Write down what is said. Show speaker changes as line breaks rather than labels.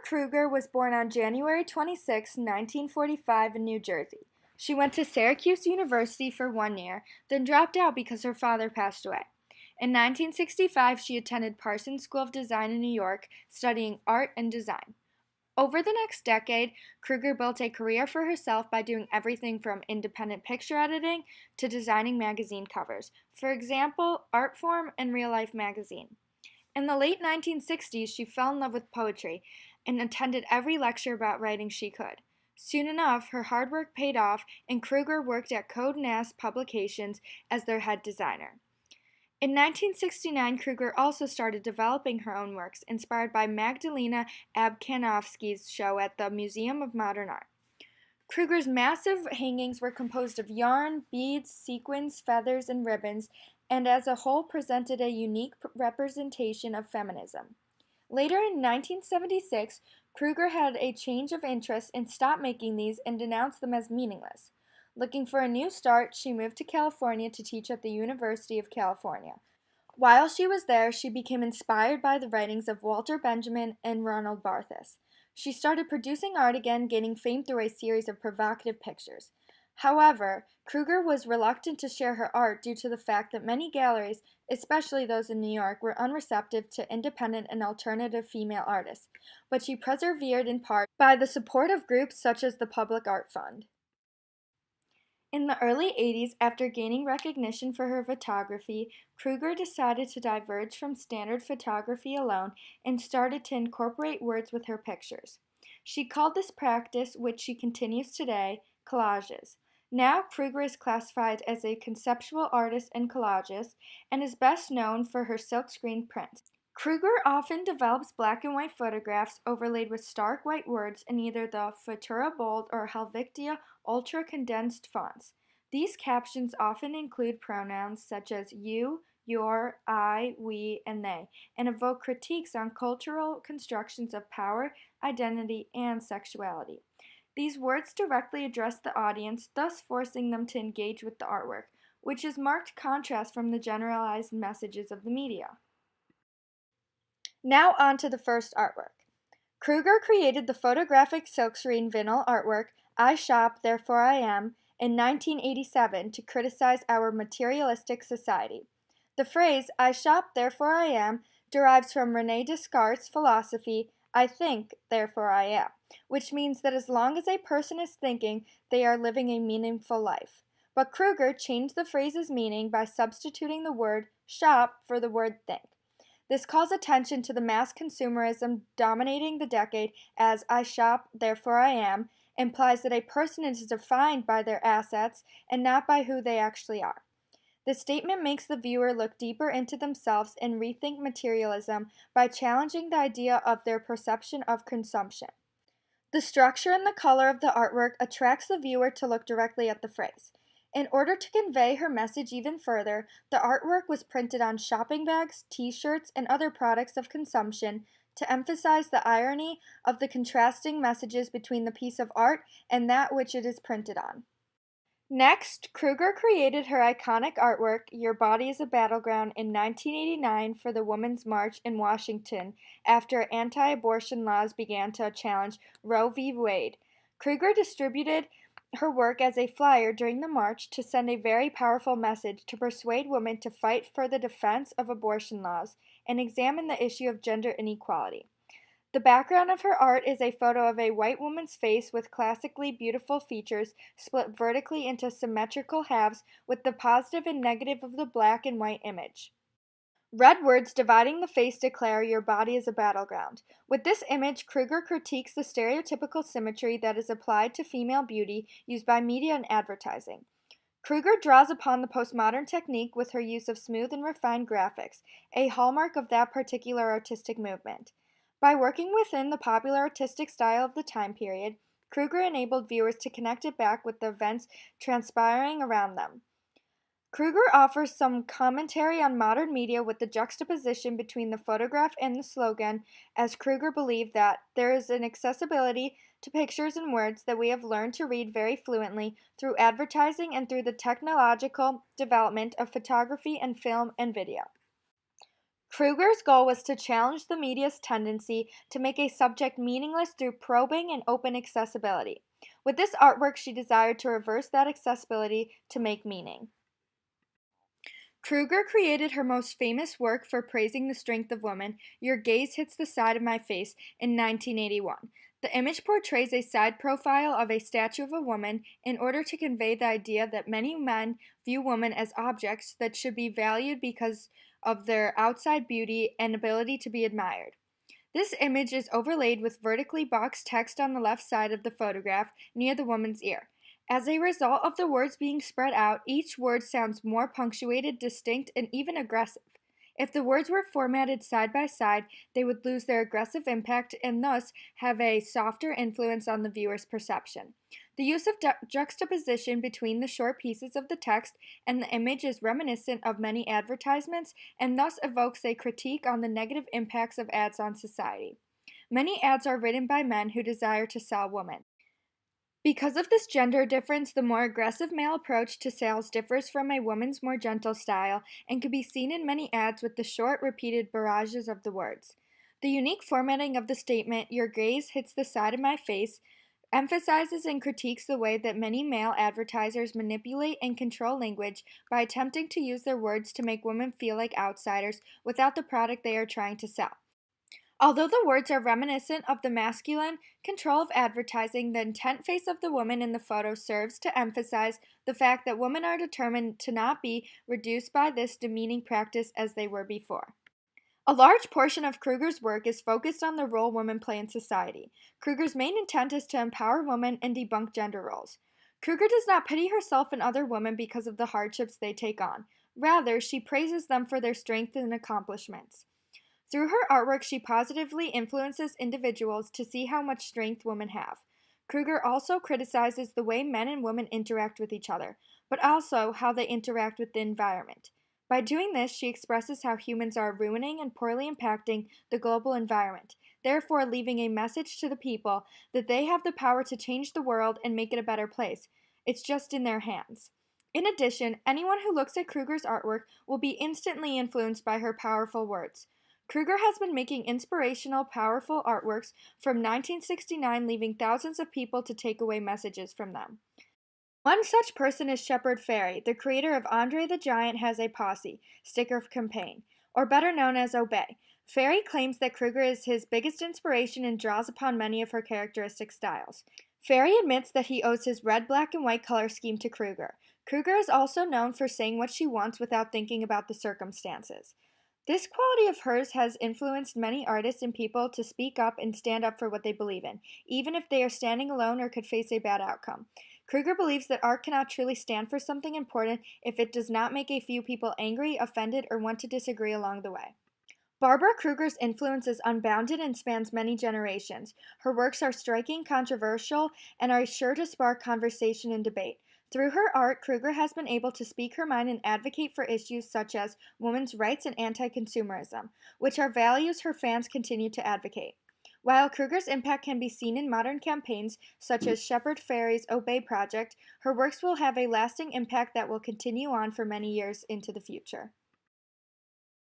Kruger was born on January 26, 1945 in New Jersey. She went to Syracuse University for 1 year, then dropped out because her father passed away. In 1965, she attended Parsons School of Design in New York, studying art and design. Over the next decade, Kruger built a career for herself by doing everything from independent picture editing to designing magazine covers, for example, Artform and Real Life magazine. In the late 1960s, she fell in love with poetry and attended every lecture about writing she could. Soon enough, her hard work paid off, and Kruger worked at Code Nast Publications as their head designer. In 1969, Kruger also started developing her own works, inspired by Magdalena Abkanovsky's show at the Museum of Modern Art. Kruger's massive hangings were composed of yarn, beads, sequins, feathers, and ribbons, and as a whole presented a unique representation of feminism. Later in 1976, Kruger had a change of interest and stopped making these and denounced them as meaningless. Looking for a new start, she moved to California to teach at the University of California. While she was there, she became inspired by the writings of Walter Benjamin and Ronald Barthes. She started producing art again, gaining fame through a series of provocative pictures. However, Kruger was reluctant to share her art due to the fact that many galleries, especially those in New York, were unreceptive to independent and alternative female artists, but she persevered in part by the support of groups such as the Public Art Fund. In the early 80s, after gaining recognition for her photography, Kruger decided to diverge from standard photography alone and started to incorporate words with her pictures. She called this practice, which she continues today, collages. Now, Kruger is classified as a conceptual artist and collagist and is best known for her silkscreen prints. Kruger often develops black and white photographs overlaid with stark white words in either the Futura Bold or Helvetia Ultra Condensed fonts. These captions often include pronouns such as you, your, I, we, and they, and evoke critiques on cultural constructions of power, identity, and sexuality. These words directly address the audience, thus forcing them to engage with the artwork, which is marked contrast from the generalized messages of the media. Now on to the first artwork. Kruger created the photographic silkscreen vinyl artwork, I Shop, Therefore I Am, in 1987 to criticize our materialistic society. The phrase, I shop, therefore I am, derives from René Descartes' philosophy, I think, therefore I am, which means that as long as a person is thinking, they are living a meaningful life. But Kruger changed the phrase's meaning by substituting the word shop for the word think. This calls attention to the mass consumerism dominating the decade as I shop, therefore I am, implies that a person is defined by their assets and not by who they actually are. This statement makes the viewer look deeper into themselves and rethink materialism by challenging the idea of their perception of consumption. The structure and the color of the artwork attracts the viewer to look directly at the phrase. In order to convey her message even further, the artwork was printed on shopping bags, t-shirts, and other products of consumption to emphasize the irony of the contrasting messages between the piece of art and that which it is printed on. Next, Kruger created her iconic artwork, Your Body is a Battleground, in 1989 for the Women's March in Washington after anti-abortion laws began to challenge Roe v. Wade. Kruger distributed her work as a flyer during the march to send a very powerful message to persuade women to fight for the defense of abortion laws and examine the issue of gender inequality. The background of her art is a photo of a white woman's face with classically beautiful features split vertically into symmetrical halves with the positive and negative of the black and white image. Red words dividing the face declare your body is a battleground. With this image, Kruger critiques the stereotypical symmetry that is applied to female beauty used by media and advertising. Kruger draws upon the postmodern technique with her use of smooth and refined graphics, a hallmark of that particular artistic movement. By working within the popular artistic style of the time period, Kruger enabled viewers to connect it back with the events transpiring around them. Kruger offers some commentary on modern media with the juxtaposition between the photograph and the slogan, as Kruger believed that there is an accessibility to pictures and words that we have learned to read very fluently through advertising and through the technological development of photography and film and video. Kruger's goal was to challenge the media's tendency to make a subject meaningless through probing and open accessibility. With this artwork, she desired to reverse that accessibility to make meaning. Kruger created her most famous work for praising the strength of women, Your Gaze Hits the Side of My Face, in 1981. The image portrays a side profile of a statue of a woman in order to convey the idea that many men view women as objects that should be valued because of their outside beauty and ability to be admired. This image is overlaid with vertically boxed text on the left side of the photograph near the woman's ear. As a result of the words being spread out, each word sounds more punctuated, distinct, and even aggressive. If the words were formatted side by side, they would lose their aggressive impact and thus have a softer influence on the viewer's perception. The use of juxtaposition between the short pieces of the text and the image is reminiscent of many advertisements and thus evokes a critique on the negative impacts of ads on society. Many ads are written by men who desire to sell women. Because of this gender difference, the more aggressive male approach to sales differs from a woman's more gentle style and can be seen in many ads with the short, repeated barrages of the words. The unique formatting of the statement, Your gaze hits the side of my face, emphasizes and critiques the way that many male advertisers manipulate and control language by attempting to use their words to make women feel like outsiders without the product they are trying to sell. Although the words are reminiscent of the masculine control of advertising, the intent face of the woman in the photo serves to emphasize the fact that women are determined to not be reduced by this demeaning practice as they were before. A large portion of Kruger's work is focused on the role women play in society. Kruger's main intent is to empower women and debunk gender roles. Kruger does not pity herself and other women because of the hardships they take on. Rather, she praises them for their strength and accomplishments. Through her artwork, she positively influences individuals to see how much strength women have. Kruger also criticizes the way men and women interact with each other, but also how they interact with the environment. By doing this, she expresses how humans are ruining and poorly impacting the global environment, therefore leaving a message to the people that they have the power to change the world and make it a better place. It's just in their hands. In addition, anyone who looks at Kruger's artwork will be instantly influenced by her powerful words. Kruger has been making inspirational, powerful artworks from 1969, leaving thousands of people to take away messages from them. One such person is Shepard Fairey, the creator of Andre the Giant Has a Posse sticker campaign, or better known as Obey. Fairey claims that Kruger is his biggest inspiration and draws upon many of her characteristic styles. Fairey admits that he owes his red, black, and white color scheme to Kruger. Kruger is also known for saying what she wants without thinking about the circumstances. This quality of hers has influenced many artists and people to speak up and stand up for what they believe in, even if they are standing alone or could face a bad outcome. Kruger believes that art cannot truly stand for something important if it does not make a few people angry, offended, or want to disagree along the way. Barbara Kruger's influence is unbounded and spans many generations. Her works are striking, controversial, and are sure to spark conversation and debate. Through her art, Kruger has been able to speak her mind and advocate for issues such as women's rights and anti-consumerism, which are values her fans continue to advocate. While Kruger's impact can be seen in modern campaigns such as Shepard Fairey's Obey Project, her works will have a lasting impact that will continue on for many years into the future.